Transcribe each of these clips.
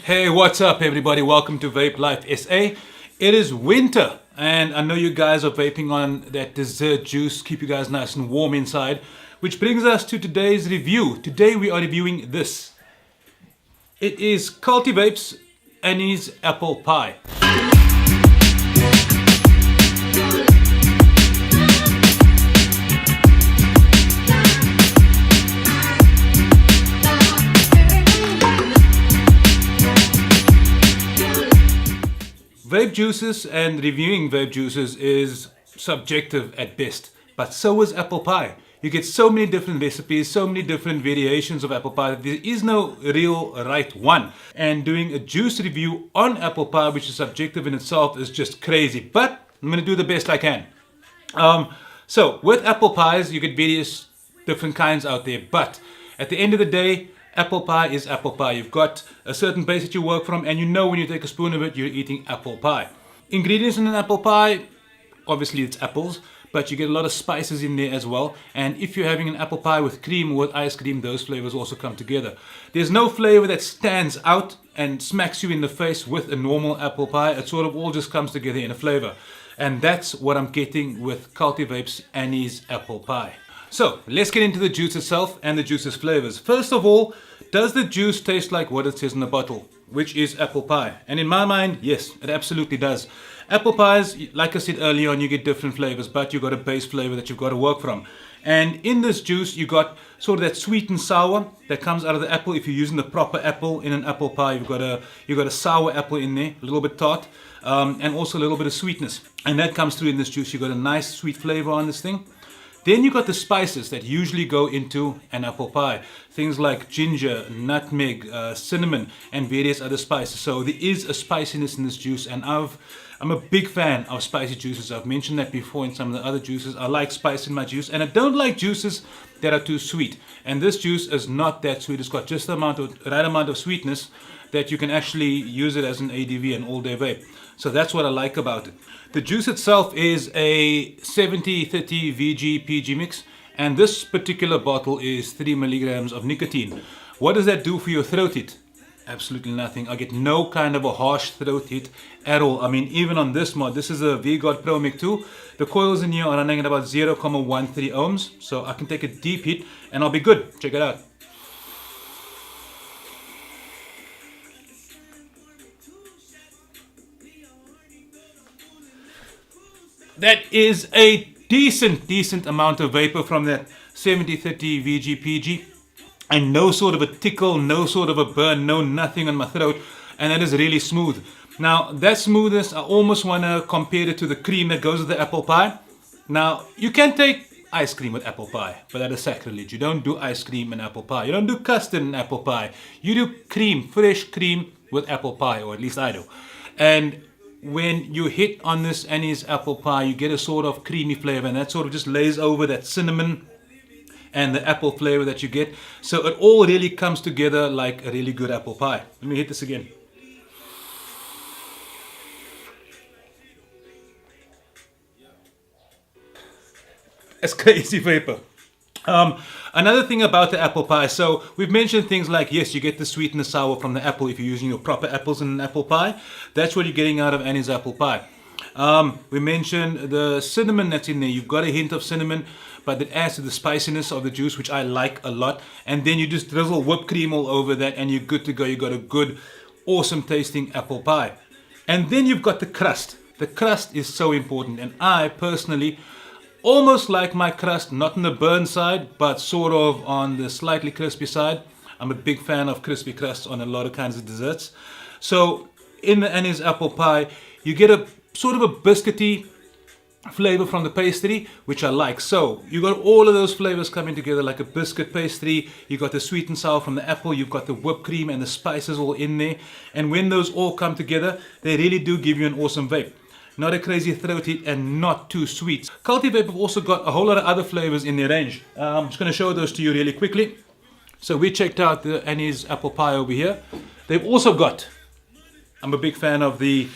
Hey, what's up everybody? Welcome to Vape Life SA. It is winter and I know you guys are vaping on that dessert juice, keep you guys nice and warm inside, which brings us to today's review. Today we are reviewing this. It is Cultivape's Annie's Apple Pie. Vape juices and reviewing vape juices is subjective at best, but so is apple pie. You get so many different recipes, so many different variations of apple pie. There is no real right one. And doing a juice review on apple pie, which is subjective in itself, is just crazy. But I'm going to do the best I can. So with apple pies, you get various different kinds out there. But at the end of the day, apple pie is apple pie. You've got a certain base that you work from, and you know when you take a spoon of it, you're eating apple pie. Ingredients in an apple pie, obviously it's apples, but you get a lot of spices in there as well. And if you're having an apple pie with cream or with ice cream, those flavors also come together. There's no flavor that stands out and smacks you in the face with a normal apple pie. It sort of all just comes together in a flavor. And that's what I'm getting with Cultivape's Annie's Apple Pie. So let's get into the juice itself and the juice's flavors. First of all, does the juice taste like what it says in the bottle, which is apple pie? And in my mind, yes, it absolutely does. Apple pies, like I said earlier on, you get different flavors, but you've got a base flavor that you've got to work from. And in this juice, you got sort of that sweet and sour that comes out of the apple. If you're using the proper apple in an apple pie, you've got a sour apple in there, a little bit tart, and also a little bit of sweetness. And that comes through in this juice. You've got a nice sweet flavor on this thing. Then you got the spices that usually go into an apple pie. Things like ginger, nutmeg, cinnamon, and various other spices. So there is a spiciness in this juice, and I'm a big fan of spicy juices. I've mentioned that before in some of the other juices. I like spice in my juice, and I don't like juices that are too sweet. And this juice is not that sweet. It's got just the right amount of sweetness that you can actually use it as an ADV, an all-day vape. So that's what I like about it. The juice itself is a 70-30 VG PG mix, and this particular bottle is 3 milligrams of nicotine. What does that do for your throat hit? Absolutely nothing. I get no kind of a harsh throat hit at all. I mean, even on this mod, this is a V-God Pro Mic 2. The coils in here are running at about 0.13 ohms, so I can take a deep hit and I'll be good. Check it out. That is a decent amount of vapor from that 70-30 VG-PG, and no sort of a tickle, no sort of a burn, no nothing on my throat, and that is really smooth. Now that smoothness, I almost want to compare it to the cream that goes with the apple pie. Now you can take ice cream with apple pie, but that is sacrilege. You don't do ice cream and apple pie. You don't do custard and apple pie. You do cream, fresh cream with apple pie, or at least I do. And when you hit on this Annie's apple pie, you get a sort of creamy flavor, and that sort of just lays over that cinnamon and the apple flavor that you get. So it all really comes together like a really good apple pie. Let me hit this again. That's crazy vapor. Another thing about the apple pie, so we've mentioned things like, yes, you get the sweet and the sour from the apple if you're using your proper apples in an apple pie. That's what you're getting out of Annie's apple pie. We mentioned the cinnamon that's in there. You've got a hint of cinnamon, but it adds to the spiciness of the juice, which I like a lot. And then you just drizzle whipped cream all over that and you're good to go. You've got a good, awesome tasting apple pie. And then you've got the crust. The crust is so important, and I personally almost like my crust, not on the burn side, but sort of on the slightly crispy side. I'm a big fan of crispy crusts on a lot of kinds of desserts. So in the Annie's apple pie, you get a sort of a biscuity flavor from the pastry, which I like. So you got all of those flavors coming together like a biscuit pastry. You got the sweet and sour from the apple. You've got the whipped cream and the spices all in there. And when those all come together, they really do give you an awesome vape. Not a crazy throat hit and not too sweet. Cultivape have also got a whole lot of other flavors in their range. I'm just going to show those to you really quickly. So we checked out the Annie's apple pie over here. They've also got, I'm a big fan of the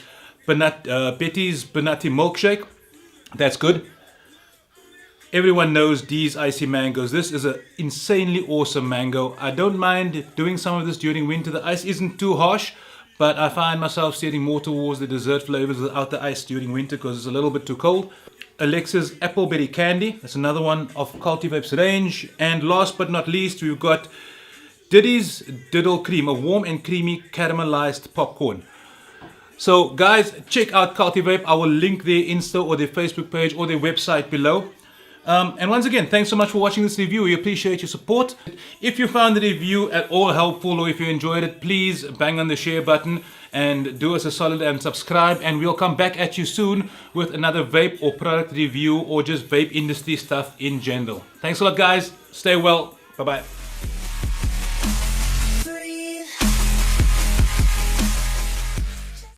Betty's Banati milkshake. That's good. Everyone knows these icy mangoes. This is an insanely awesome mango. I don't mind doing some of this during winter. The ice isn't too harsh, but I find myself steering more towards the dessert flavors without the ice during winter because it's a little bit too cold. Alexa's Appleberry Candy, that's another one of Cultivape's range. And last but not least, we've got Diddy's Diddle Cream, a warm and creamy caramelized popcorn. So guys, check out Cultivape. I will link their Insta or their Facebook page or their website below. And once again, thanks so much for watching this review. We appreciate your support. If you found the review at all helpful or if you enjoyed it, please bang on the share button and do us a solid and subscribe. And we'll come back at you soon with another vape or product review or just vape industry stuff in general. Thanks a lot, guys. Stay well. Bye-bye.